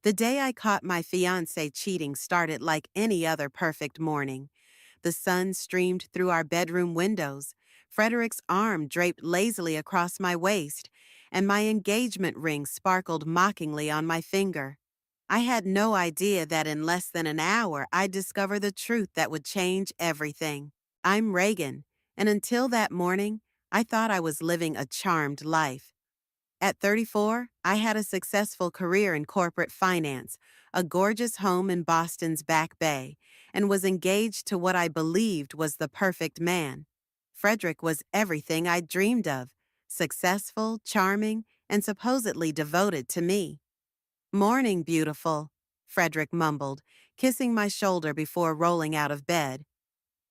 The day I caught my fiancé cheating started like any other perfect morning. The sun streamed through our bedroom windows, Frederick's arm draped lazily across my waist, and my engagement ring sparkled mockingly on my finger. I had no idea that in less than an hour I'd discover the truth that would change everything. I'm Reagan, and until that morning, I thought I was living a charmed life. At 34, I had a successful career in corporate finance, a gorgeous home in Boston's Back Bay, and was engaged to what I believed was the perfect man. Frederick was everything I'd dreamed of: successful, charming, and supposedly devoted to me. "Morning, beautiful," Frederick mumbled, kissing my shoulder before rolling out of bed.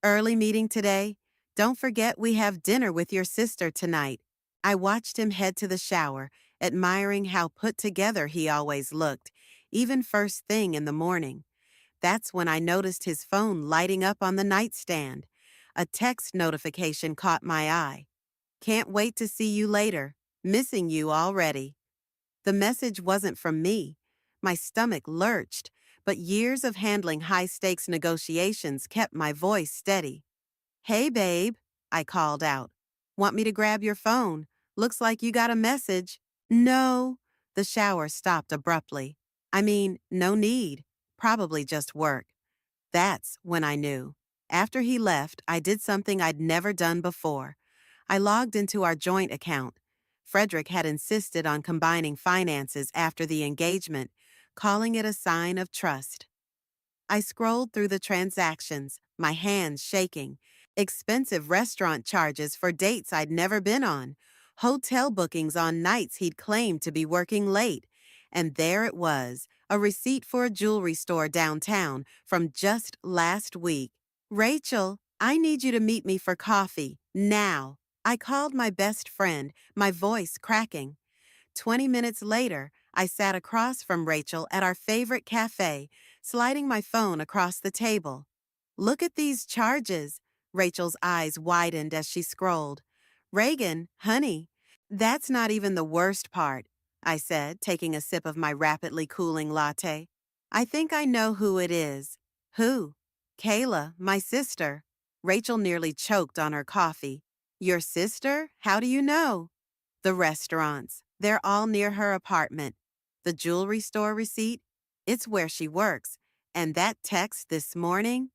"Early meeting today? Don't forget we have dinner with your sister tonight." I watched him head to the shower, admiring how put together he always looked, even first thing in the morning. That's when I noticed his phone lighting up on the nightstand. A text notification caught my eye. "Can't wait to see you later. Missing you already." The message wasn't from me. My stomach lurched, but years of handling high-stakes negotiations kept my voice steady. "Hey, babe," I called out. "Want me to grab your phone? Looks like you got a message." "No." The shower stopped abruptly. No need. Probably just work. That's when I knew. After he left, I did something I'd never done before. I logged into our joint account. Frederick had insisted on combining finances after the engagement, calling it a sign of trust. I scrolled through the transactions, my hands shaking. Expensive restaurant charges for dates I'd never been on, hotel bookings on nights he'd claimed to be working late. And there it was, a receipt for a jewelry store downtown from just last week. "Rachel, I need you to meet me for coffee, now." I called my best friend, my voice cracking. 20 minutes later, I sat across from Rachel at our favorite cafe, sliding my phone across the table. "Look at these charges." Rachel's eyes widened as she scrolled. "Reagan, honey, that's not even the worst part," I said, taking a sip of my rapidly cooling latte. "I think I know who it is." "Who?" "Kayla, my sister." Rachel nearly choked on her coffee. "Your sister? How do you know?" "The restaurants. They're all near her apartment. The jewelry store receipt? It's where she works. And that text this morning?"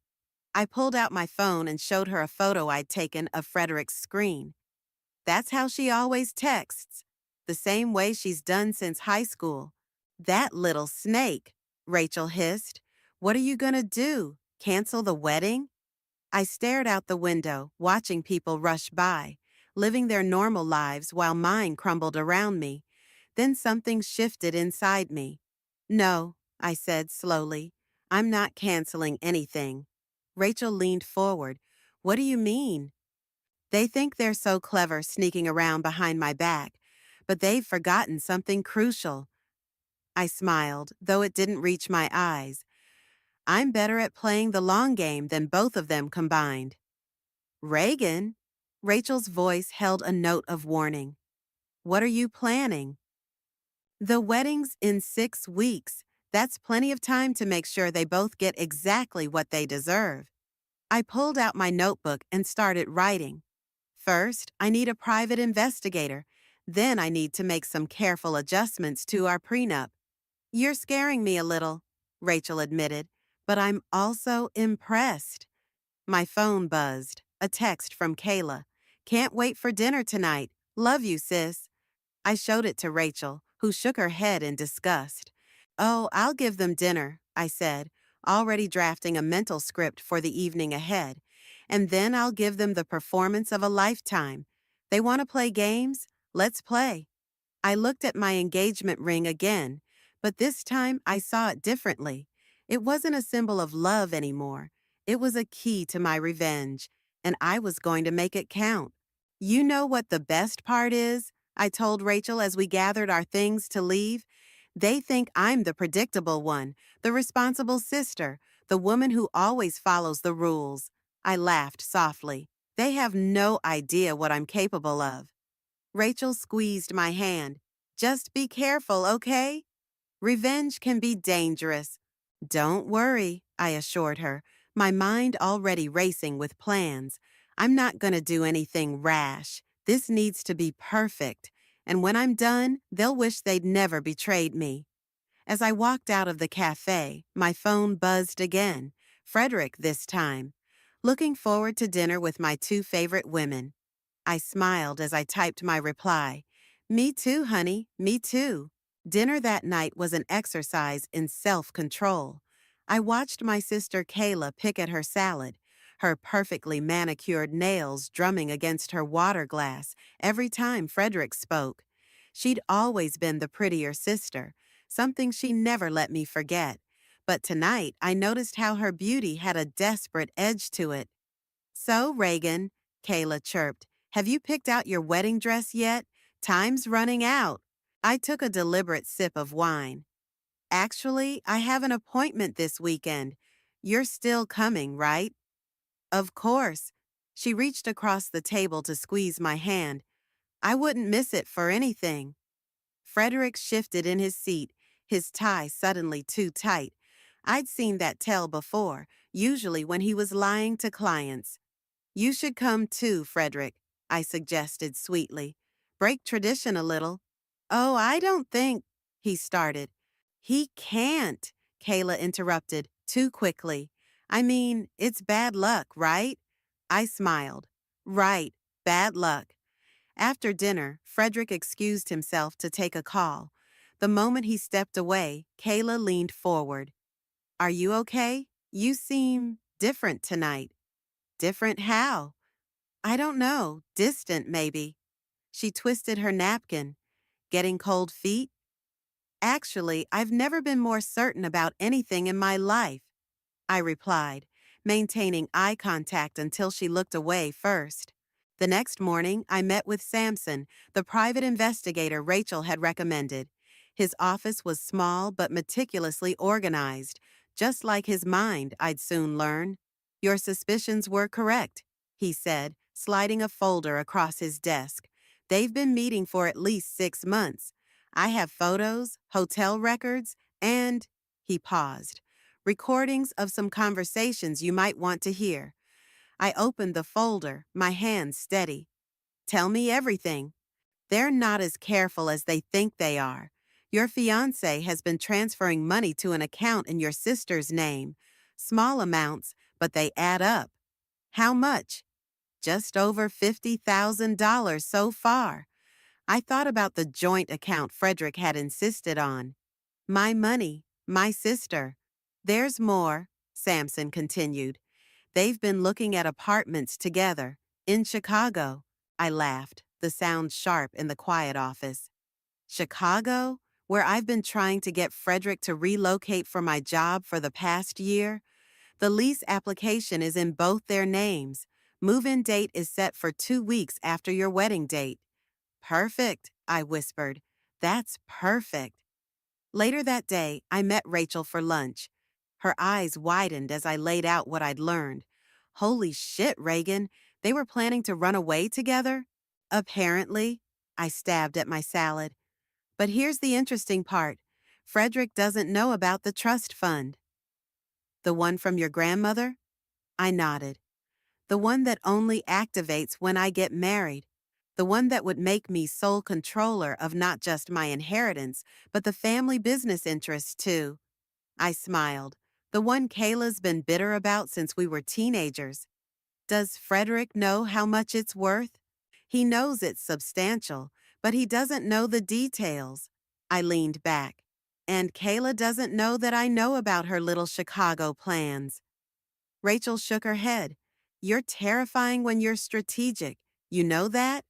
I pulled out my phone and showed her a photo I'd taken of Frederick's screen. "That's how she always texts. The same way she's done since high school." "That little snake," Rachel hissed. "What are you gonna do? Cancel the wedding?" I stared out the window, watching people rush by, living their normal lives while mine crumbled around me. Then something shifted inside me. "No," I said slowly. "I'm not canceling anything." Rachel leaned forward. "What do you mean?" "They think they're so clever sneaking around behind my back, but they've forgotten something crucial." I smiled, though it didn't reach my eyes. "I'm better at playing the long game than both of them combined." "Reagan?" Rachel's voice held a note of warning. "What are you planning?" "The wedding's in 6 weeks. That's plenty of time to make sure they both get exactly what they deserve." I pulled out my notebook and started writing. "First, I need a private investigator. Then I need to make some careful adjustments to our prenup." "You're scaring me a little," Rachel admitted, "but I'm also impressed." My phone buzzed. A text from Kayla. "Can't wait for dinner tonight. Love you, sis." I showed it to Rachel, who shook her head in disgust. "Oh, I'll give them dinner," I said, already drafting a mental script for the evening ahead. "And then I'll give them the performance of a lifetime. They want to play games? Let's play." I looked at my engagement ring again, but this time I saw it differently. It wasn't a symbol of love anymore. It was a key to my revenge, and I was going to make it count. "You know what the best part is?" I told Rachel as we gathered our things to leave. "They think I'm the predictable one, the responsible sister, the woman who always follows the rules." I laughed softly. "They have no idea what I'm capable of." Rachel squeezed my hand. "Just be careful, okay?" Revenge can be dangerous. Don't worry, I assured her, my mind already racing with plans. I'm not going to do anything rash. This needs to be perfect. And when I'm done, they'll wish they'd never betrayed me. As I walked out of the cafe, my phone buzzed again. Frederick this time. Looking forward to dinner with my two favorite women. I smiled as I typed my reply. Me too, honey, me too. Dinner that night was an exercise in self-control. I watched my sister Kayla pick at her salad, her perfectly manicured nails drumming against her water glass every time Frederick spoke. She'd always been the prettier sister, something she never let me forget. But tonight I noticed how her beauty had a desperate edge to it. So, Reagan, Kayla chirped, have you picked out your wedding dress yet? Time's running out. I took a deliberate sip of wine. Actually, I have an appointment this weekend. You're still coming, right? Of course. She reached across the table to squeeze my hand. I wouldn't miss it for anything. Frederick shifted in his seat, his tie suddenly too tight. I'd seen that tell before, usually when he was lying to clients. You should come too, Frederick, I suggested sweetly. Break tradition a little. Oh, I don't think, he started. He can't, Kayla interrupted too quickly. I mean, it's bad luck, right? I smiled. Right, bad luck. After dinner, Frederick excused himself to take a call. The moment he stepped away, Kayla leaned forward. Are you okay? You seem different tonight. Different how? I don't know. Distant, maybe. She twisted her napkin. Getting cold feet? Actually, I've never been more certain about anything in my life, I replied, maintaining eye contact until she looked away first. The next morning, I met with Samson, the private investigator Rachel had recommended. His office was small but meticulously organized, just like his mind, I'd soon learn. Your suspicions were correct, he said, sliding a folder across his desk. They've been meeting for at least 6 months. I have photos, hotel records, and, he paused, recordings of some conversations you might want to hear. I opened the folder, my hands steady. Tell me everything. They're not as careful as they think they are. Your fiancé has been transferring money to an account in your sister's name. Small amounts, but they add up. How much? Just over $50,000 so far. I thought about the joint account Frederick had insisted on. My money, my sister. There's more, Samson continued. They've been looking at apartments together, in Chicago. I laughed, the sound sharp in the quiet office. Chicago, where I've been trying to get Frederick to relocate for my job for the past year? The lease application is in both their names. Move-in date is set for 2 weeks after your wedding date. Perfect, I whispered. That's perfect. Later that day, I met Rachel for lunch. Her eyes widened as I laid out what I'd learned. Holy shit, Reagan, they were planning to run away together? Apparently, I stabbed at my salad. But here's the interesting part. Frederick doesn't know about the trust fund. The one from your grandmother? I nodded. The one that only activates when I get married. The one that would make me sole controller of not just my inheritance, but the family business interests too. I smiled. The one Kayla's been bitter about since we were teenagers. Does Frederick know how much it's worth? He knows it's substantial, but he doesn't know the details. I leaned back. And Kayla doesn't know that I know about her little Chicago plans. Rachel shook her head. You're terrifying when you're strategic. You know that?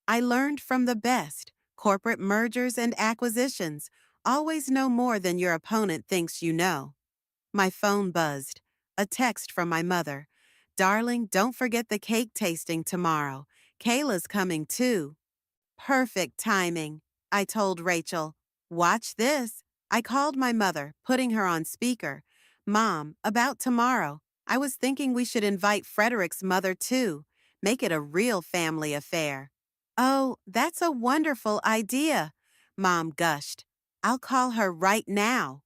I learned from the best. Corporate mergers and acquisitions. Always know more than your opponent thinks you know. My phone buzzed. A text from my mother. Darling, don't forget the cake tasting tomorrow. Kayla's coming too. Perfect timing, I told Rachel. Watch this. I called my mother, putting her on speaker. Mom, about tomorrow. I was thinking we should invite Frederick's mother too. Make it a real family affair. Oh, that's a wonderful idea, Mom gushed. I'll call her right now.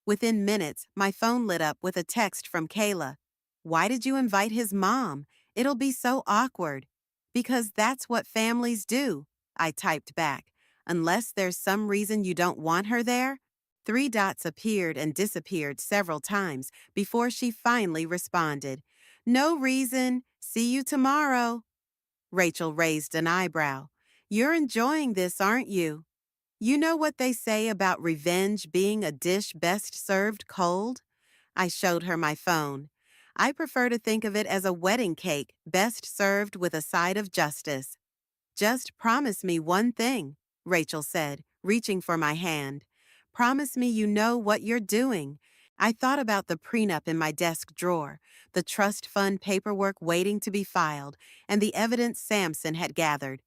Within minutes, my phone lit up with a text from Kayla. Why did you invite his mom? It'll be so awkward. Because that's what families do, I typed back. Unless there's some reason you don't want her there? Three dots appeared and disappeared several times before she finally responded. No reason. See you tomorrow. Rachel raised an eyebrow. You're enjoying this, aren't you? You know what they say about revenge being a dish best served cold? I showed her my phone. I prefer to think of it as a wedding cake best served with a side of justice. Just promise me one thing, Rachel said, reaching for my hand. Promise me you know what you're doing. I thought about the prenup in my desk drawer, the trust fund paperwork waiting to be filed, and the evidence Samson had gathered.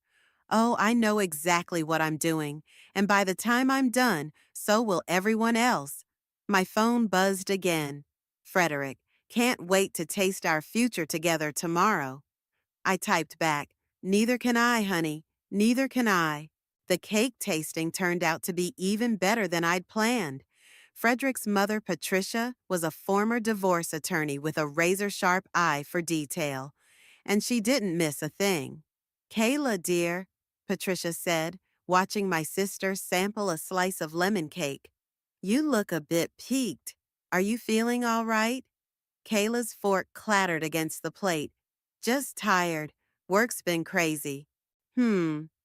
Oh, I know exactly what I'm doing, and by the time I'm done, so will everyone else. My phone buzzed again. Frederick, can't wait to taste our future together tomorrow. I typed back, neither can I, honey, neither can I. The cake tasting turned out to be even better than I'd planned. Frederick's mother, Patricia, was a former divorce attorney with a razor-sharp eye for detail, and she didn't miss a thing. Kayla, dear, Patricia said, watching my sister sample a slice of lemon cake. You look a bit peaked. Are you feeling all right? Kayla's fork clattered against the plate. Just tired. Work's been crazy.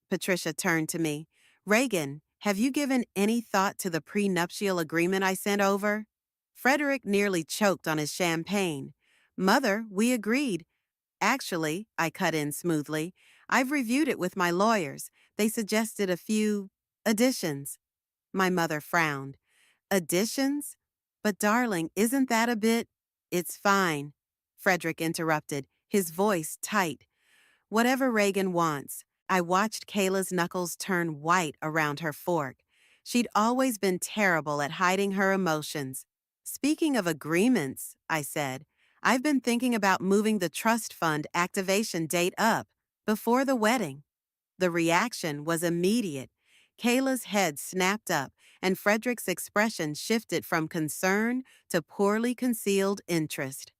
Patricia turned to me. Reagan, have you given any thought to the prenuptial agreement I sent over? Frederick nearly choked on his champagne. Mother, we agreed. Actually, I cut in smoothly, I've reviewed it with my lawyers. They suggested a few additions. My mother frowned. Additions? But darling, isn't that a bit? It's fine, Frederick interrupted, his voice tight. Whatever Reagan wants. I watched Kayla's knuckles turn white around her fork. She'd always been terrible at hiding her emotions. Speaking of agreements, I said, I've been thinking about moving the trust fund activation date up, before the wedding. The reaction was immediate. Kayla's head snapped up, and Frederick's expression shifted from concern to poorly concealed interest.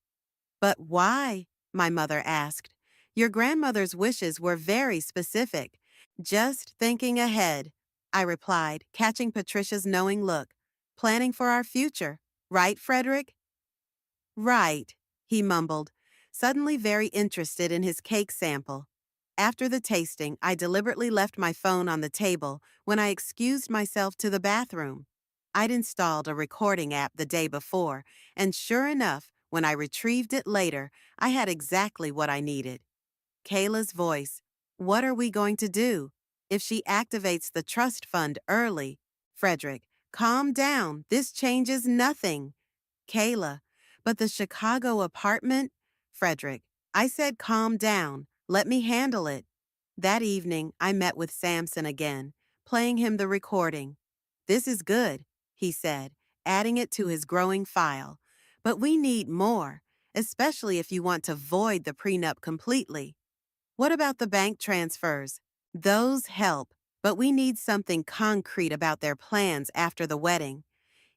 But why? My mother asked. Your grandmother's wishes were very specific. Just thinking ahead, I replied, catching Patricia's knowing look. Planning for our future, right, Frederick? Right, he mumbled, suddenly very interested in his cake sample. After the tasting, I deliberately left my phone on the table when I excused myself to the bathroom. I'd installed a recording app the day before, and sure enough, when I retrieved it later, I had exactly what I needed. Kayla's voice. What are we going to do? If she activates the trust fund early. Frederick, calm down. This changes nothing. Kayla, but the Chicago apartment? Frederick, I said calm down. Let me handle it. That evening, I met with Samson again, playing him the recording. This is good, he said, adding it to his growing file. But we need more, especially if you want to void the prenup completely. What about the bank transfers? Those help, but we need something concrete about their plans after the wedding.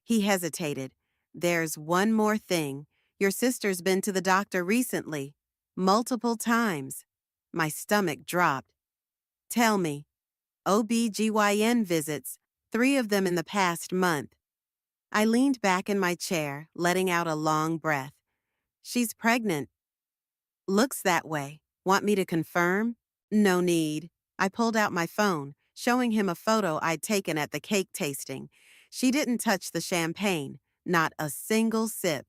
He hesitated. There's one more thing. Your sister's been to the doctor recently. Multiple times. My stomach dropped. Tell me. OB/GYN visits, 3 of them in the past month. I leaned back in my chair, letting out a long breath. She's pregnant. Looks that way. Want me to confirm? No need. I pulled out my phone, showing him a photo I'd taken at the cake tasting. She didn't touch the champagne, not a single sip.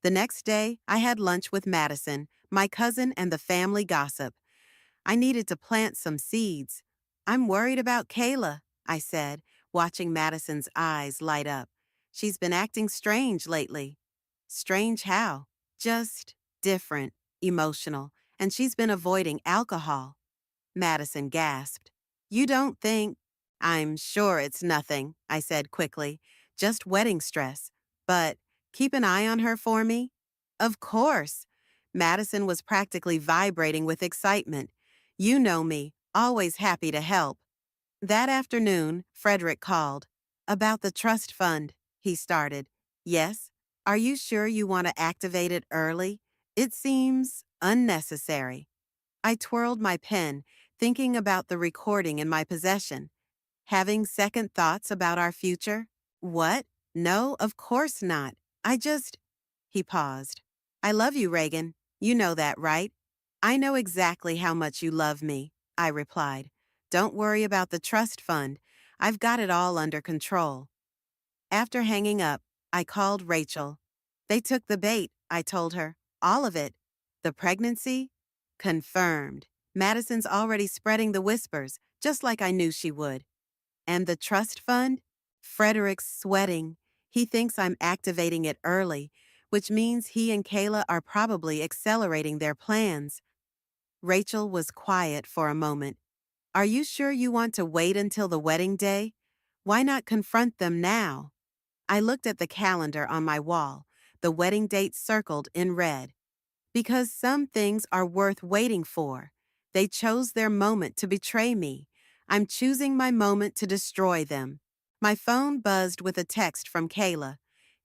The next day, I had lunch with Madison, my cousin, and the family gossip. I needed to plant some seeds. I'm worried about Kayla, I said, watching Madison's eyes light up. She's been acting strange lately. Strange how? Just different, emotional, and she's been avoiding alcohol. Madison gasped. You don't think? I'm sure it's nothing, I said quickly. Just wedding stress. But keep an eye on her for me? Of course. Madison was practically vibrating with excitement. You know me, always happy to help. That afternoon, Frederick called. About the trust fund, he started. Yes? Are you sure you want to activate it early? It seems unnecessary. I twirled my pen, thinking about the recording in my possession. Having second thoughts about our future? What? No, of course not. I just. He paused. I love you, Reagan. You know that, right? I know exactly how much you love me, I replied. Don't worry about the trust fund. I've got it all under control. After hanging up, I called Rachel. They took the bait, I told her. All of it. The pregnancy? Confirmed. Madison's already spreading the whispers, just like I knew she would. And the trust fund? Frederick's sweating. He thinks I'm activating it early, which means he and Kayla are probably accelerating their plans. Rachel was quiet for a moment. Are you sure you want to wait until the wedding day? Why not confront them now? I looked at the calendar on my wall, the wedding date circled in red. Because some things are worth waiting for. They chose their moment to betray me. I'm choosing my moment to destroy them. My phone buzzed with a text from Kayla.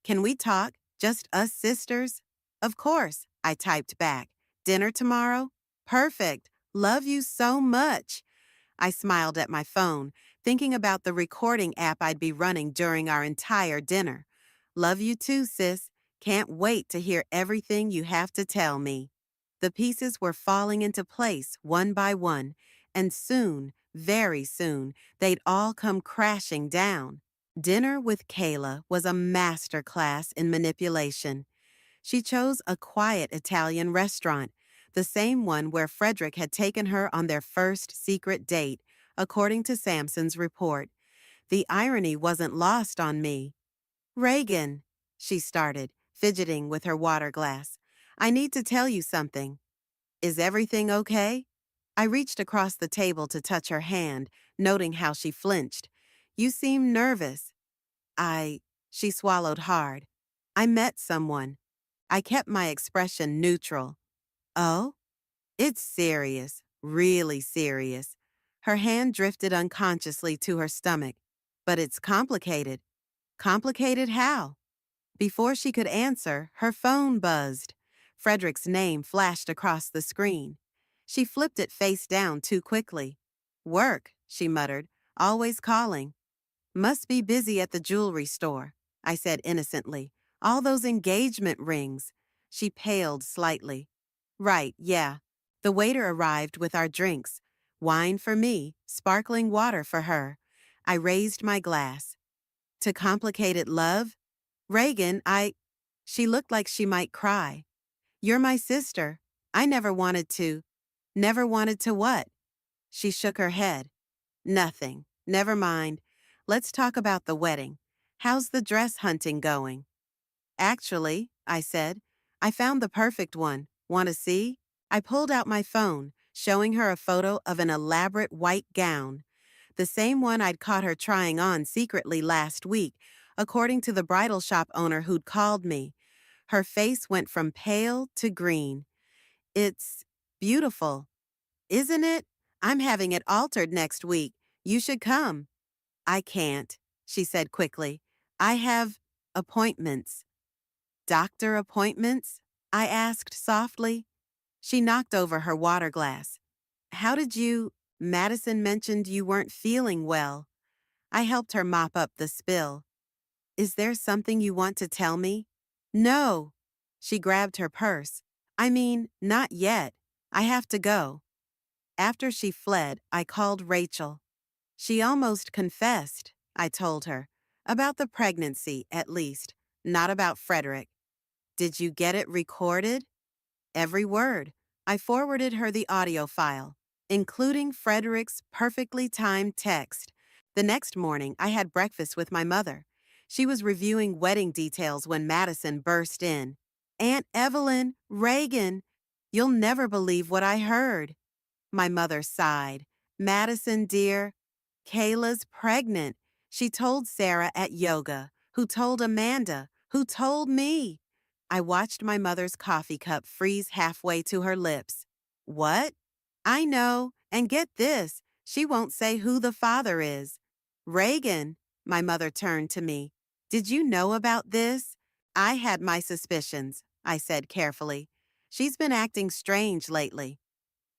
Can we talk? Just us sisters? Of course, I typed back. Dinner tomorrow? Perfect. Love you so much. I smiled at my phone, thinking about the recording app I'd be running during our entire dinner. Love you too, sis. Can't wait to hear everything you have to tell me. The pieces were falling into place one by one, and soon, very soon, they'd all come crashing down. Dinner with Kayla was a master class in manipulation. She chose a quiet Italian restaurant, the same one where Frederick had taken her on their first secret date, according to Sampson's report. The irony wasn't lost on me. Reagan, she started, fidgeting with her water glass. I need to tell you something. Is everything okay? I reached across the table to touch her hand, noting how she flinched. You seem nervous. She swallowed hard. I met someone. I kept my expression neutral. Oh? It's serious, really serious. Her hand drifted unconsciously to her stomach. But it's complicated. Complicated how? Before she could answer, her phone buzzed. Frederick's name flashed across the screen. She flipped it face down too quickly. Work, she muttered, always calling. Must be busy at the jewelry store, I said innocently. All those engagement rings. She paled slightly. Right, yeah. The waiter arrived with our drinks. Wine for me, sparkling water for her. I raised my glass. To complicated love? Reagan, She looked like she might cry. You're my sister. I never wanted to. Never wanted to what? She shook her head. Nothing. Never mind. Let's talk about the wedding. How's the dress hunting going? Actually, I said, I found the perfect one. Want to see? I pulled out my phone, showing her a photo of an elaborate white gown. The same one I'd caught her trying on secretly last week, according to the bridal shop owner who'd called me. Her face went from pale to green. It's beautiful, isn't it? I'm having it altered next week. You should come. I can't, she said quickly. I have appointments. Doctor appointments? I asked softly. She knocked over her water glass. How did you... Madison mentioned you weren't feeling well. I helped her mop up the spill. Is there something you want to tell me? No. She grabbed her purse. I mean, not yet. I have to go. After she fled, I called Rachel. She almost confessed, I told her. About the pregnancy, at least, not about Frederick. Did you get it recorded? Every word. I forwarded her the audio file, including Frederick's perfectly timed text. The next morning, I had breakfast with my mother. She was reviewing wedding details when Madison burst in. Aunt Evelyn, Reagan, you'll never believe what I heard. My mother sighed. Madison, dear, Kayla's pregnant. She told Sarah at yoga, who told Amanda, who told me. I watched my mother's coffee cup freeze halfway to her lips. What? I know, and get this, she won't say who the father is. Reagan, My mother turned to me. Did you know about this? I had my suspicions, I said carefully. She's been acting strange lately.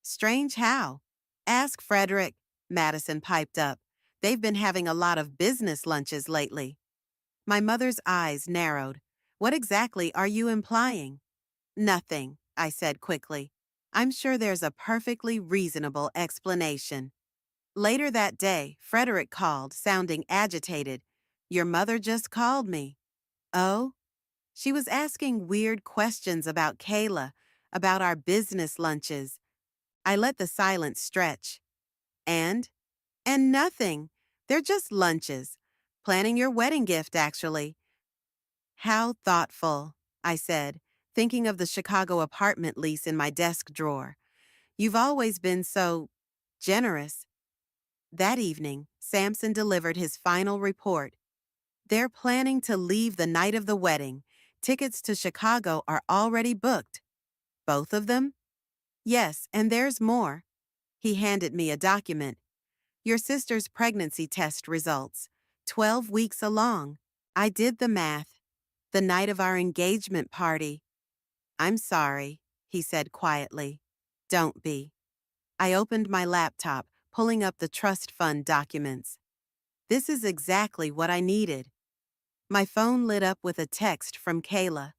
Strange how? Ask Frederick, Madison piped up. They've been having a lot of business lunches lately. My mother's eyes narrowed. What exactly are you implying? Nothing, I said quickly. I'm sure there's a perfectly reasonable explanation. Later that day, Frederick called, sounding agitated. Your mother just called me. Oh? She was asking weird questions about Kayla, about our business lunches. I let the silence stretch. And? And nothing. They're just lunches. Planning your wedding gift, actually. How thoughtful, I said, thinking of the Chicago apartment lease in my desk drawer. You've always been so generous. That evening, Samson delivered his final report. They're planning to leave the night of the wedding. Tickets to Chicago are already booked. Both of them? Yes, and there's more. He handed me a document. Your sister's pregnancy test results. 12 weeks along. I did the math. The night of our engagement party. I'm sorry, he said quietly. Don't be. I opened my laptop, pulling up the trust fund documents. This is exactly what I needed. My phone lit up with a text from Kayla.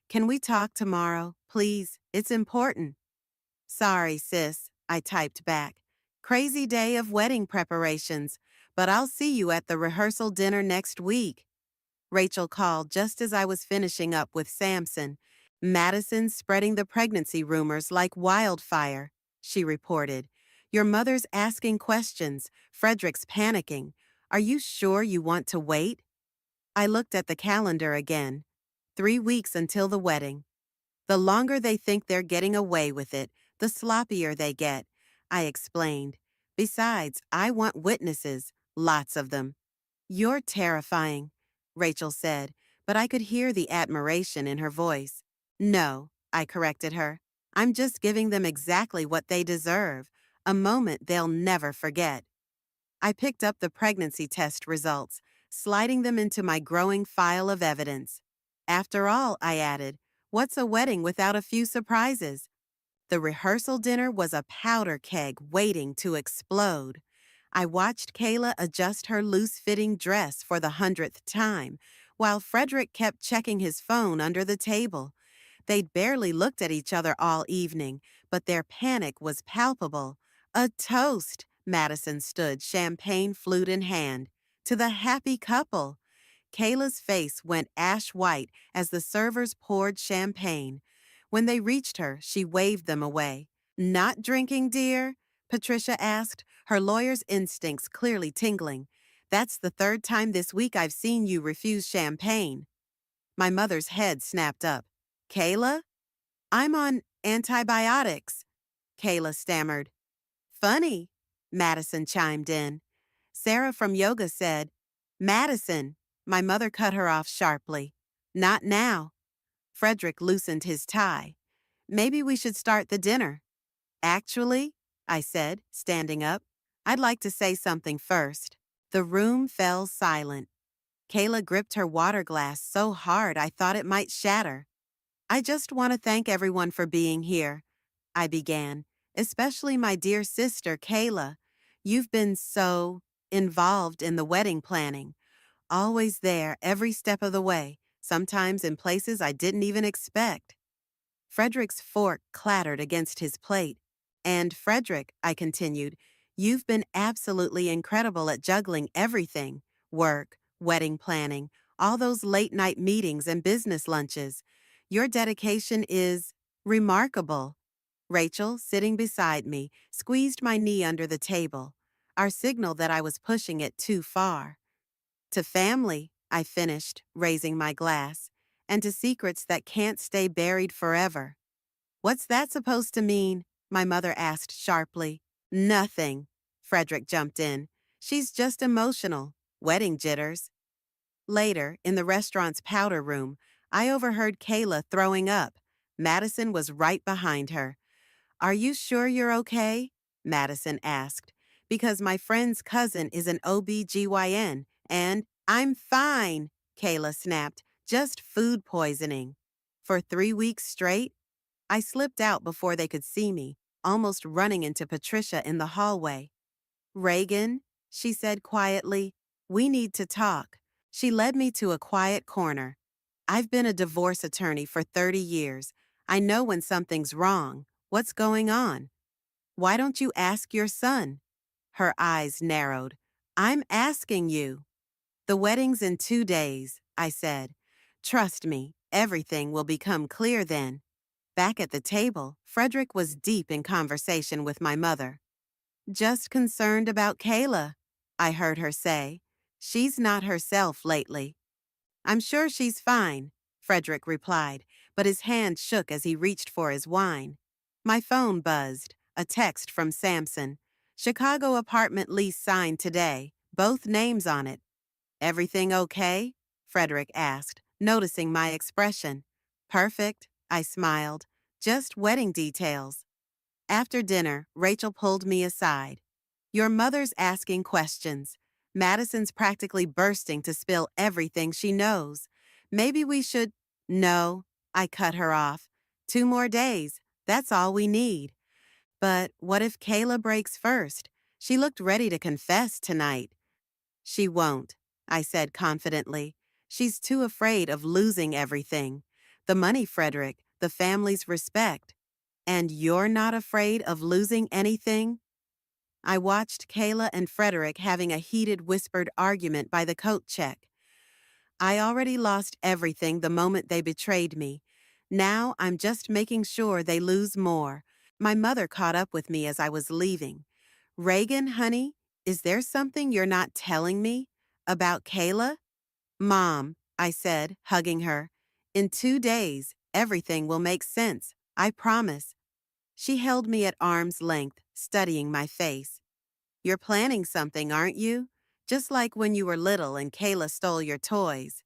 Can we talk tomorrow, please? It's important. Sorry, sis, I typed back. Crazy day of wedding preparations, but I'll see you at the rehearsal dinner next week. Rachel called just as I was finishing up with Samson. Madison's spreading the pregnancy rumors like wildfire, she reported. Your mother's asking questions. Frederick's panicking. Are you sure you want to wait? I looked at the calendar again. 3 weeks until the wedding. The longer they think they're getting away with it, the sloppier they get, I explained. Besides, I want witnesses, lots of them. You're terrifying, Rachel said, but I could hear the admiration in her voice. No, I corrected her. I'm just giving them exactly what they deserve, a moment they'll never forget. I picked up the pregnancy test results, sliding them into my growing file of evidence. After all, I added, what's a wedding without a few surprises? The rehearsal dinner was a powder keg waiting to explode. I watched Kayla adjust her loose-fitting dress for the 100th time, while Frederick kept checking his phone under the table. They'd barely looked at each other all evening, but their panic was palpable. A toast, Madison stood, champagne flute in hand. To the happy couple. Kayla's face went ash white as the servers poured champagne. When they reached her, she waved them away. Not drinking, dear? Patricia asked, her lawyer's instincts clearly tingling. That's the third time this week I've seen you refuse champagne. My mother's head snapped up. Kayla? I'm on antibiotics, Kayla stammered. Funny, Madison chimed in. Sarah from yoga said, Madison. My mother cut her off sharply. Not now. Frederick loosened his tie. Maybe we should start the dinner. Actually, I said, standing up, I'd like to say something first. The room fell silent. Kayla gripped her water glass so hard I thought it might shatter. I just want to thank everyone for being here, I began, especially my dear sister, Kayla. You've been so involved in the wedding planning, always there every step of the way, sometimes in places I didn't even expect. Frederick's fork clattered against his plate. And Frederick, I continued, you've been absolutely incredible at juggling everything. Work, wedding planning, all those late-night meetings and business lunches. Your dedication is remarkable. Rachel, sitting beside me, squeezed my knee under the table, our signal that I was pushing it too far. To family, I finished, raising my glass, and to secrets that can't stay buried forever. What's that supposed to mean? My mother asked sharply. Nothing, Frederick jumped in. She's just emotional. Wedding jitters. Later, in the restaurant's powder room, I overheard Kayla throwing up. Madison was right behind her. Are you sure you're okay? Madison asked. Because my friend's cousin is an OB/GYN, and I'm fine, Kayla snapped. Just food poisoning. For 3 weeks straight, I slipped out before they could see me, almost running into Patricia in the hallway. Reagan, she said quietly, we need to talk. She led me to a quiet corner. I've been a divorce attorney for 30 years. I know when something's wrong. What's going on? Why don't you ask your son? Her eyes narrowed. I'm asking you. The wedding's in 2 days, I said. Trust me, everything will become clear then. Back at the table, Frederick was deep in conversation with my mother. Just concerned about Kayla, I heard her say. She's not herself lately. I'm sure she's fine, Frederick replied, but his hand shook as he reached for his wine. My phone buzzed, a text from Samson. Chicago apartment lease signed today, both names on it. Everything okay? Frederick asked, noticing my expression. Perfect, I smiled. Just wedding details. After dinner, Rachel pulled me aside. Your mother's asking questions. Madison's practically bursting to spill everything she knows. Maybe we should. No, I cut her off. 2 more days. That's all we need. But what if Kayla breaks first? She looked ready to confess tonight. She won't, I said confidently. She's too afraid of losing everything. The money, Frederick, the family's respect. And you're not afraid of losing anything? I watched Kayla and Frederick having a heated whispered argument by the coat check. I already lost everything the moment they betrayed me. Now I'm just making sure they lose more. My mother caught up with me as I was leaving. Reagan, honey, is there something you're not telling me? About Kayla? Mom, I said, hugging her. In 2 days, everything will make sense. I promise. She held me at arm's length, studying my face. You're planning something, aren't you? Just like when you were little and Kayla stole your toys.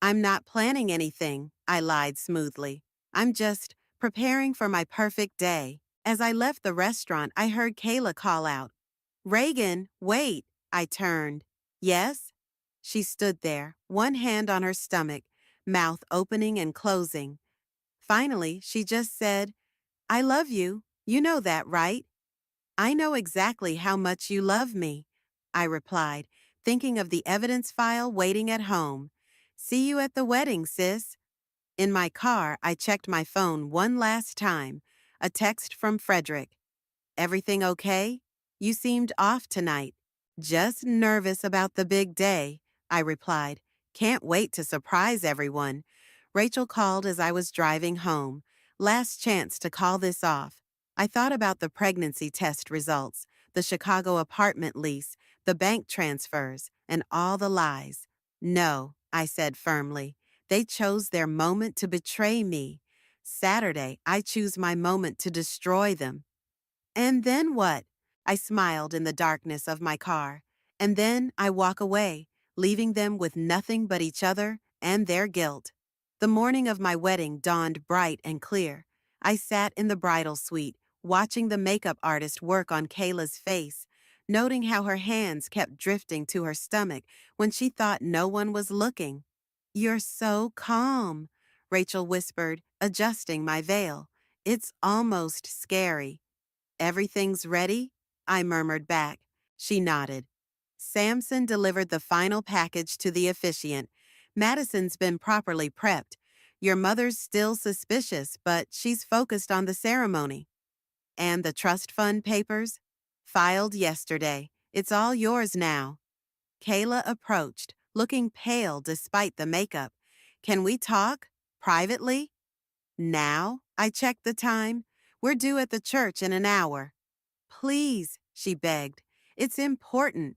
I'm not planning anything, I lied smoothly. I'm just preparing for my perfect day. As I left the restaurant, I heard Kayla call out, Reagan, wait. I turned. Yes? She stood there, one hand on her stomach, mouth opening and closing. Finally, she just said, I love you. You know that, right? I know exactly how much you love me, I replied, thinking of the evidence file waiting at home. See you at the wedding, sis. In my car, I checked my phone one last time. A text from Frederick. Everything okay? You seemed off tonight. Just nervous about the big day, I replied. Can't wait to surprise everyone. Rachel called as I was driving home. Last chance to call this off. I thought about the pregnancy test results, the Chicago apartment lease, the bank transfers, and all the lies. No, I said firmly. They chose their moment to betray me. Saturday, I choose my moment to destroy them. And then what? I smiled in the darkness of my car. And then I walk away, leaving them with nothing but each other and their guilt. The morning of my wedding dawned bright and clear. I sat in the bridal suite, watching the makeup artist work on Kayla's face, noting how her hands kept drifting to her stomach when she thought no one was looking. You're so calm, Rachel whispered, adjusting my veil. It's almost scary. Everything's ready? I murmured back. She nodded. Samson delivered the final package to the officiant. Madison's been properly prepped. Your mother's still suspicious, but she's focused on the ceremony. And the trust fund papers? Filed yesterday. It's all yours now. Kayla approached, looking pale despite the makeup. Can we talk? Privately? Now? I checked the time. We're due at the church in an hour. Please, she begged. It's important.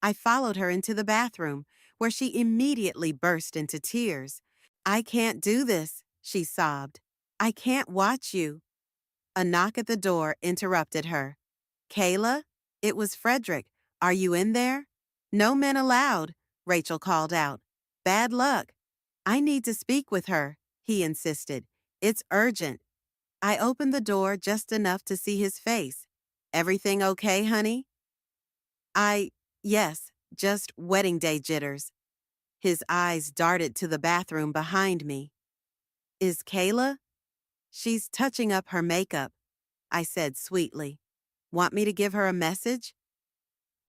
I followed her into the bathroom, where she immediately burst into tears. I can't do this, she sobbed. I can't watch you. A knock at the door interrupted her. Kayla? It was Frederick. Are you in there? No men allowed, Rachel called out. Bad luck. I need to speak with her, he insisted. It's urgent. I opened the door just enough to see his face. Everything okay, honey? Yes, just wedding day jitters. His eyes darted to the bathroom behind me. Is Kayla? She's touching up her makeup, I said sweetly. Want me to give her a message?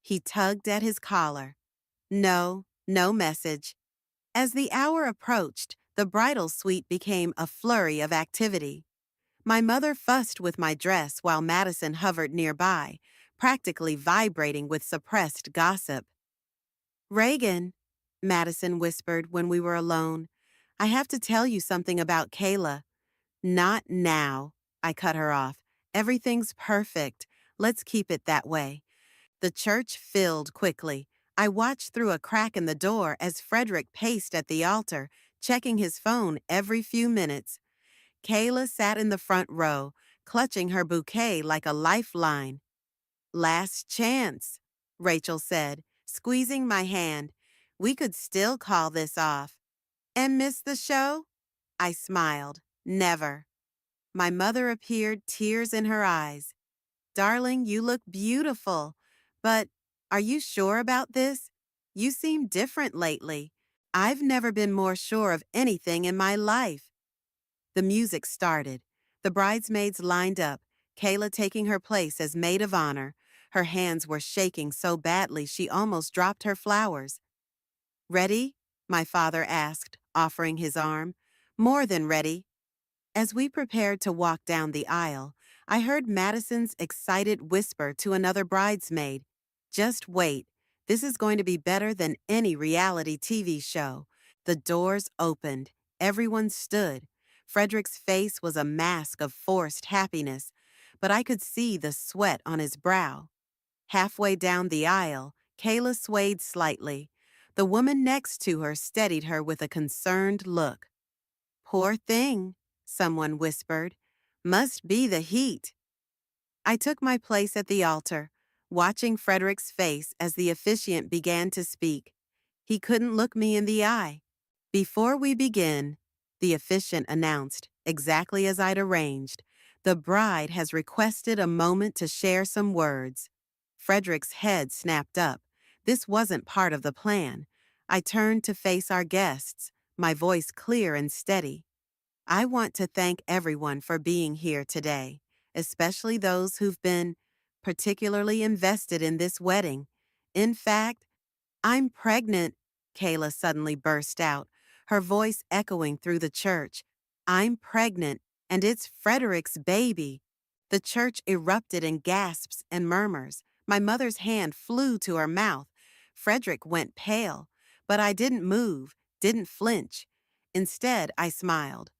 He tugged at his collar. No, no message. As the hour approached, the bridal suite became a flurry of activity. My mother fussed with my dress while Madison hovered nearby, practically vibrating with suppressed gossip. Reagan, Madison whispered when we were alone, I have to tell you something about Kayla. Not now, I cut her off. Everything's perfect. Let's keep it that way. The church filled quickly. I watched through a crack in the door as Frederick paced at the altar, checking his phone every few minutes. Kayla sat in the front row, clutching her bouquet like a lifeline. Last chance, Rachel said, squeezing my hand. We could still call this off. And miss the show? I smiled. Never. My mother appeared, tears in her eyes. Darling, you look beautiful. But are you sure about this? You seem different lately. I've never been more sure of anything in my life. The music started. The bridesmaids lined up, Kayla taking her place as maid of honor. Her hands were shaking so badly she almost dropped her flowers. Ready? My father asked, offering his arm. More than ready. As we prepared to walk down the aisle, I heard Madison's excited whisper to another bridesmaid. Just wait. This is going to be better than any reality TV show. The doors opened. Everyone stood. Frederick's face was a mask of forced happiness, but I could see the sweat on his brow. Halfway down the aisle, Kayla swayed slightly. The woman next to her steadied her with a concerned look. Poor thing, someone whispered. Must be the heat. I took my place at the altar, watching Frederick's face as the officiant began to speak. He couldn't look me in the eye. Before we begin, the officiant announced, exactly as I'd arranged, the bride has requested a moment to share some words. Frederick's head snapped up. This wasn't part of the plan. I turned to face our guests, my voice clear and steady. I want to thank everyone for being here today, especially those who've been particularly invested in this wedding. In fact, I'm pregnant, Kayla suddenly burst out, her voice echoing through the church. I'm pregnant, and it's Frederick's baby. The church erupted in gasps and murmurs. My mother's hand flew to her mouth. Frederick went pale, but I didn't move, didn't flinch. Instead, I smiled.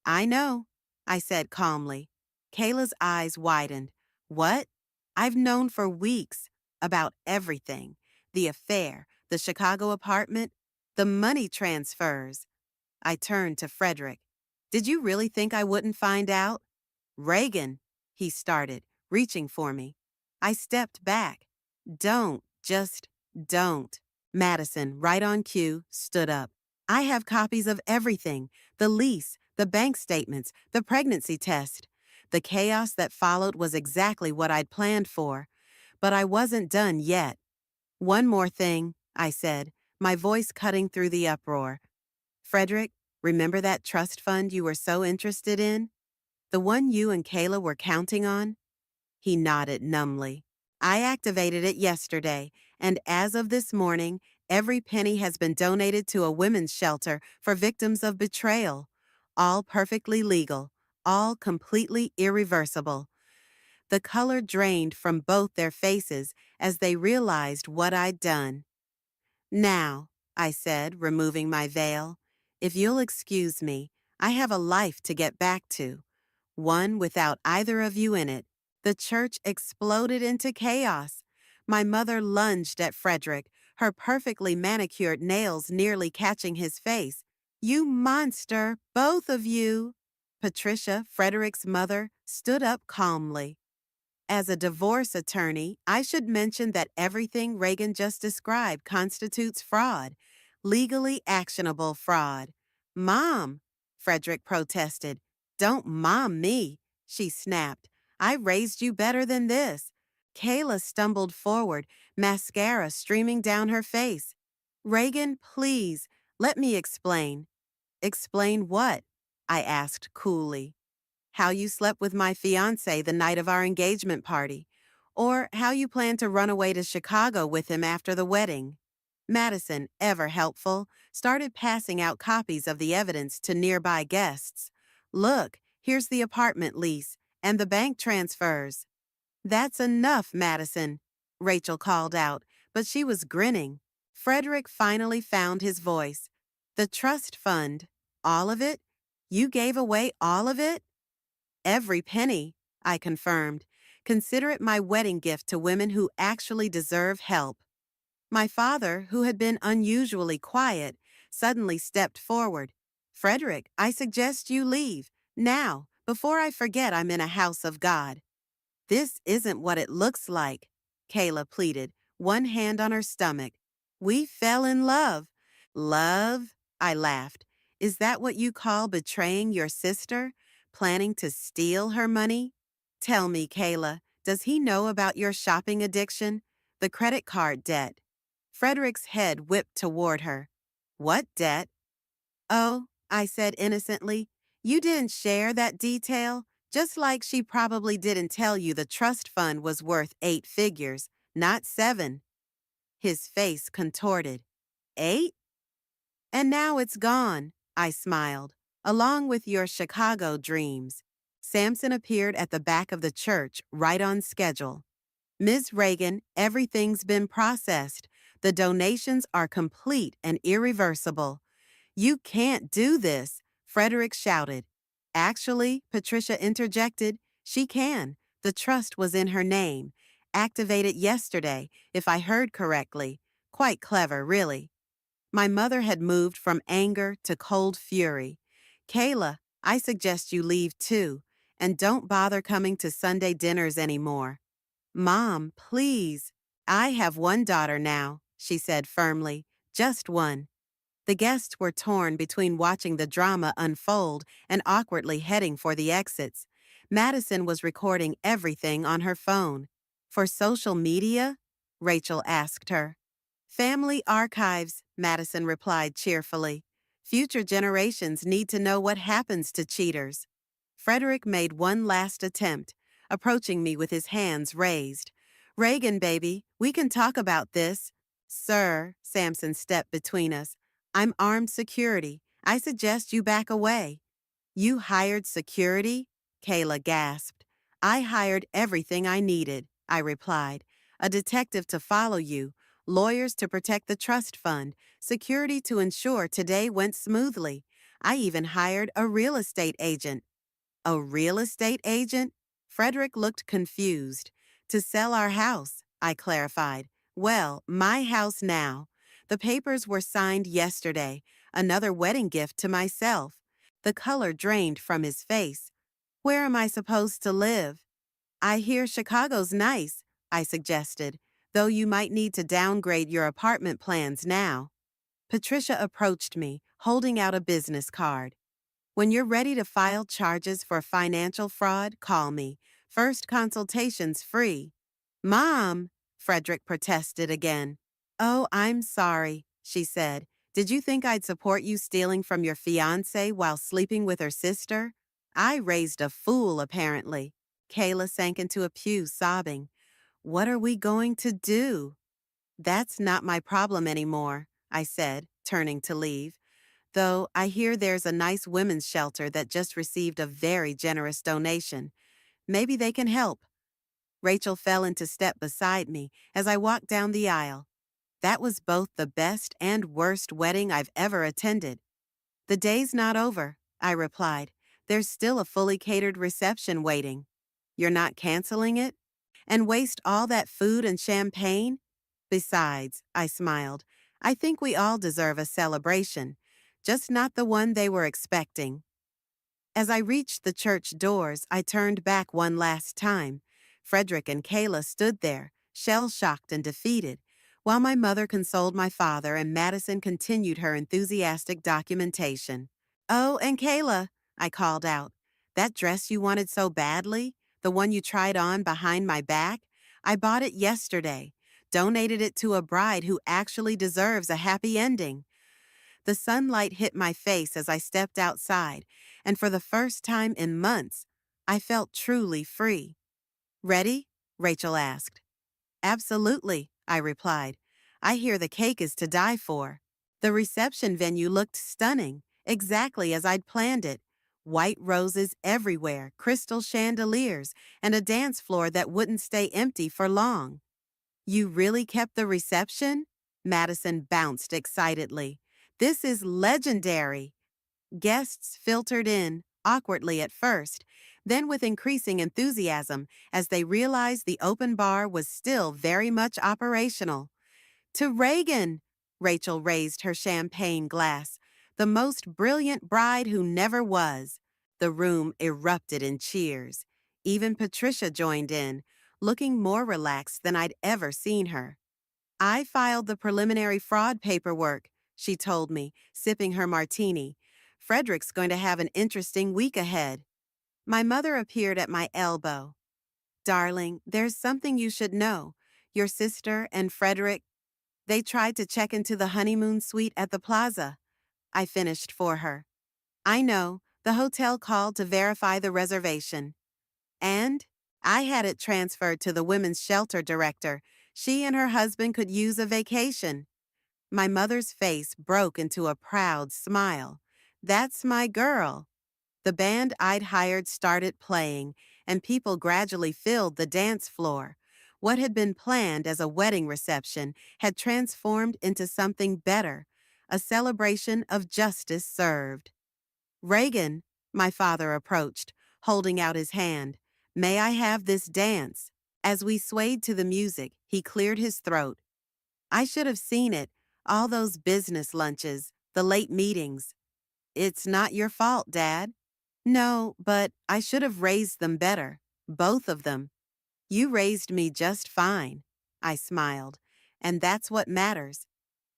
I know, I said calmly. Kayla's eyes widened. What? I've known for weeks about everything. The affair, the Chicago apartment, the money transfers. I turned to Frederick. Did you really think I wouldn't find out? Reagan, he started, reaching for me. I stepped back. Just don't. Madison, right on cue, stood up. I have copies of everything, the lease, the bank statements, the pregnancy test. The chaos that followed was exactly what I'd planned for. But I wasn't done yet. One more thing, I said, my voice cutting through the uproar. Frederick, remember that trust fund you were so interested in? The one you and Kayla were counting on? He nodded numbly. I activated it yesterday, and as of this morning, every penny has been donated to a women's shelter for victims of betrayal. All perfectly legal, all completely irreversible. The color drained from both their faces as they realized what I'd done. Now, I said, removing my veil, if you'll excuse me, I have a life to get back to. One without either of you in it. The church exploded into chaos. My mother lunged at Frederick, her perfectly manicured nails nearly catching his face. You monster, both of you! Patricia, Frederick's mother, stood up calmly. As a divorce attorney, I should mention that everything Reagan just described constitutes fraud, legally actionable fraud. Mom, Frederick protested. Don't mom me, she snapped. I raised you better than this. Kayla stumbled forward, mascara streaming down her face. Reagan, please, Let me explain. Explain what? I asked coolly. How you slept with my fiancé the night of our engagement party, or how you plan to run away to Chicago with him after the wedding. Madison, ever helpful, started passing out copies of the evidence to nearby guests. Look, here's the apartment lease and the bank transfers. That's enough, Madison, Rachel called out, but she was grinning. Frederick finally found his voice. The trust fund. All of it? You gave away all of it? Every penny, I confirmed. Consider it my wedding gift to women who actually deserve help. My father, who had been unusually quiet, suddenly stepped forward. Frederick, I suggest you leave. Now, before I forget I'm in a house of God. This isn't what it looks like, Kayla pleaded, one hand on her stomach. We fell in love. Love? I laughed. Is that what you call betraying your sister? Planning to steal her money? Tell me, Kayla, does he know about your shopping addiction? The credit card debt? Frederick's head whipped toward her. What debt? Oh, I said innocently, you didn't share that detail, just like she probably didn't tell you the trust fund was worth 8 figures, not 7. His face contorted. 8? And now it's gone, I smiled, along with your Chicago dreams. Samson appeared at the back of the church, right on schedule. Ms. Reagan, everything's been processed. The donations are complete and irreversible. You can't do this, Frederick shouted. Actually, Patricia interjected, she can. The trust was in her name. Activated yesterday, if I heard correctly. Quite clever, really. My mother had moved from anger to cold fury. Kayla, I suggest you leave too, and don't bother coming to Sunday dinners anymore. Mom, please. I have one daughter now, she said firmly. Just one. The guests were torn between watching the drama unfold and awkwardly heading for the exits. Madison was recording everything on her phone. For social media? Rachel asked her. Family archives, Madison replied cheerfully. Future generations need to know what happens to cheaters. Frederick made one last attempt, approaching me with his hands raised. Reagan, baby, we can talk about this. Sir, Samson stepped between us. I'm armed security. I suggest you back away. You hired security? Kayla gasped. I hired everything I needed, I replied. A detective to follow you, lawyers to protect the trust fund, security to ensure today went smoothly. I even hired a real estate agent. A real estate agent? Frederick looked confused. To sell our house, I clarified. Well, my house now. The papers were signed yesterday, another wedding gift to myself. The color drained from his face. Where am I supposed to live? I hear Chicago's nice, I suggested, though you might need to downgrade your apartment plans now. Patricia approached me, holding out a business card. When you're ready to file charges for financial fraud, call me. First consultation's free. Mom, Frederick protested again. Oh, I'm sorry, she said. Did you think I'd support you stealing from your fiancé while sleeping with her sister? I raised a fool, apparently. Kayla sank into a pew, sobbing. What are we going to do? That's not my problem anymore, I said, turning to leave. Though I hear there's a nice women's shelter that just received a very generous donation. Maybe they can help. Rachel fell into step beside me as I walked down the aisle. That was both the best and worst wedding I've ever attended. The day's not over, I replied. There's still a fully catered reception waiting. You're not canceling it? And waste all that food and champagne? Besides, I smiled, I think we all deserve a celebration, just not the one they were expecting. As I reached the church doors, I turned back one last time. Frederick and Kayla stood there, shell-shocked and defeated, while my mother consoled my father and Madison continued her enthusiastic documentation. Oh, and Kayla, I called out, that dress you wanted so badly, the one you tried on behind my back, I bought it yesterday, donated it to a bride who actually deserves a happy ending. The sunlight hit my face as I stepped outside, and for the first time in months, I felt truly free. Ready? Rachel asked. Absolutely, I replied. I hear the cake is to die for. The reception venue looked stunning, exactly as I'd planned it. White roses everywhere, crystal chandeliers, and a dance floor that wouldn't stay empty for long. You really kept the reception? Madison bounced excitedly. This is legendary. Guests filtered in, awkwardly at first, then with increasing enthusiasm as they realized the open bar was still very much operational. To Reagan! Rachel raised her champagne glass. The most brilliant bride who never was. The room erupted in cheers. Even Patricia joined in, looking more relaxed than I'd ever seen her. I filed the preliminary fraud paperwork, she told me, sipping her martini. Frederick's going to have an interesting week ahead. My mother appeared at my elbow. Darling, there's something you should know. Your sister and Frederick, they tried to check into the honeymoon suite at the plaza. I finished for her. I know, the hotel called to verify the reservation. And I had it transferred to the women's shelter director. She and her husband could use a vacation. My mother's face broke into a proud smile. That's my girl. The band I'd hired started playing, and people gradually filled the dance floor. What had been planned as a wedding reception had transformed into something better, a celebration of justice served. Reagan, my father approached, holding out his hand. May I have this dance? As we swayed to the music, he cleared his throat. I should have seen it, all those business lunches, the late meetings. It's not your fault, Dad. No, but I should have raised them better, both of them. You raised me just fine, I smiled, and that's what matters.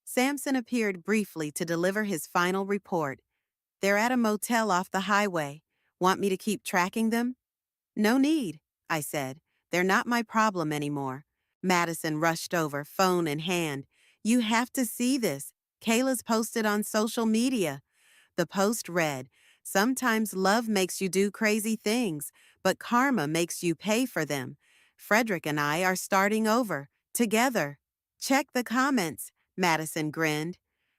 Samson appeared briefly to deliver his final report. They're at a motel off the highway. Want me to keep tracking them? No need, I said. They're not my problem anymore. Madison rushed over, phone in hand. You have to see this. Kayla's posted on social media. The post read, sometimes love makes you do crazy things, but karma makes you pay for them. Frederick and I are starting over, together. Check the comments, Madison grinned.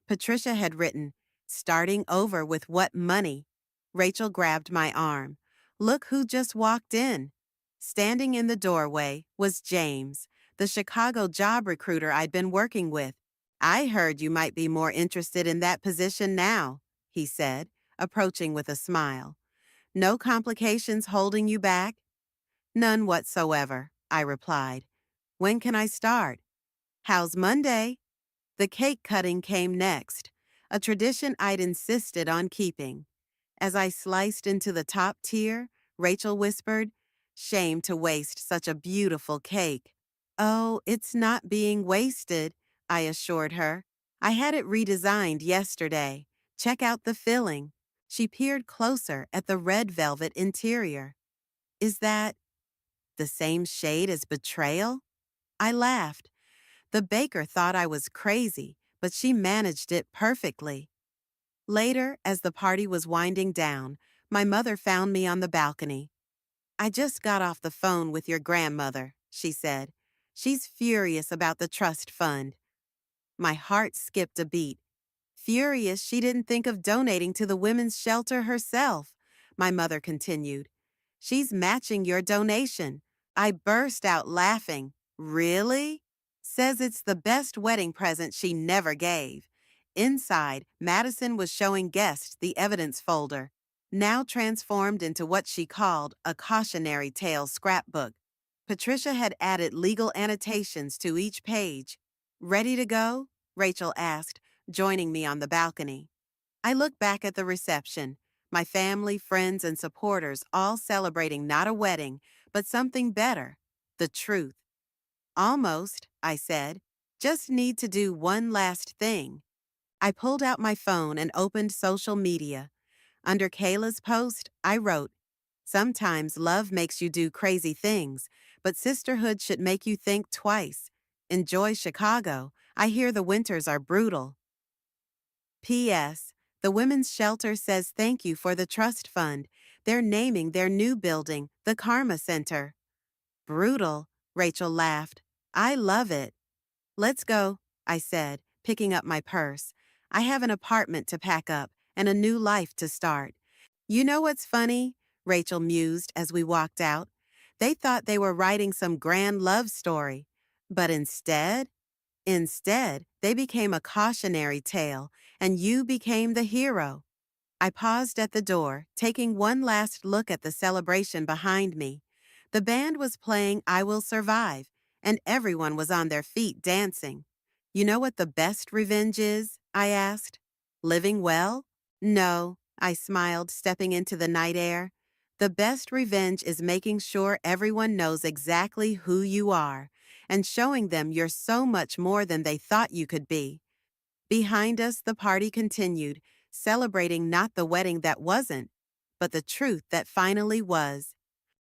Patricia had written, starting over with what money? Rachel grabbed my arm. Look who just walked in. Standing in the doorway was James, the Chicago job recruiter I'd been working with. I heard you might be more interested in that position now, he said, approaching with a smile. No complications holding you back? None whatsoever, I replied. When can I start? How's Monday? The cake cutting came next, a tradition I'd insisted on keeping. As I sliced into the top tier, Rachel whispered, shame to waste such a beautiful cake. Oh, it's not being wasted, I assured her. I had it redesigned yesterday. Check out the filling. She peered closer at the red velvet interior. Is that the same shade as betrayal? I laughed. The baker thought I was crazy, but she managed it perfectly. Later, as the party was winding down, my mother found me on the balcony. I just got off the phone with your grandmother, she said. She's furious about the trust fund. My heart skipped a beat. Furious she didn't think of donating to the women's shelter herself, my mother continued. She's matching your donation. I burst out laughing. Really? Says it's the best wedding present she never gave. Inside, Madison was showing guests the evidence folder, now transformed into what she called a cautionary tale scrapbook. Patricia had added legal annotations to each page. Ready to go? Rachel asked, joining me on the balcony. I looked back at the reception, my family, friends, and supporters all celebrating not a wedding, but something better, the truth. Almost, I said. Just need to do one last thing. I pulled out my phone and opened social media. Under Kayla's post, I wrote, sometimes love makes you do crazy things, but sisterhood should make you think twice. Enjoy Chicago. I hear the winters are brutal. P.S. The Women's Shelter says thank you for the trust fund. They're naming their new building the Karma Center. Brutal, Rachel laughed. I love it. Let's go, I said, picking up my purse. I have an apartment to pack up and a new life to start. You know what's funny? Rachel mused as we walked out. They thought they were writing some grand love story. But instead, they became a cautionary tale, and you became the hero. I paused at the door, taking one last look at the celebration behind me. The band was playing I Will Survive, and everyone was on their feet dancing. You know what the best revenge is? I asked. Living well? No, I smiled, stepping into the night air. The best revenge is making sure everyone knows exactly who you are and showing them you're so much more than they thought you could be. Behind us, the party continued, celebrating not the wedding that wasn't, but the truth that finally was.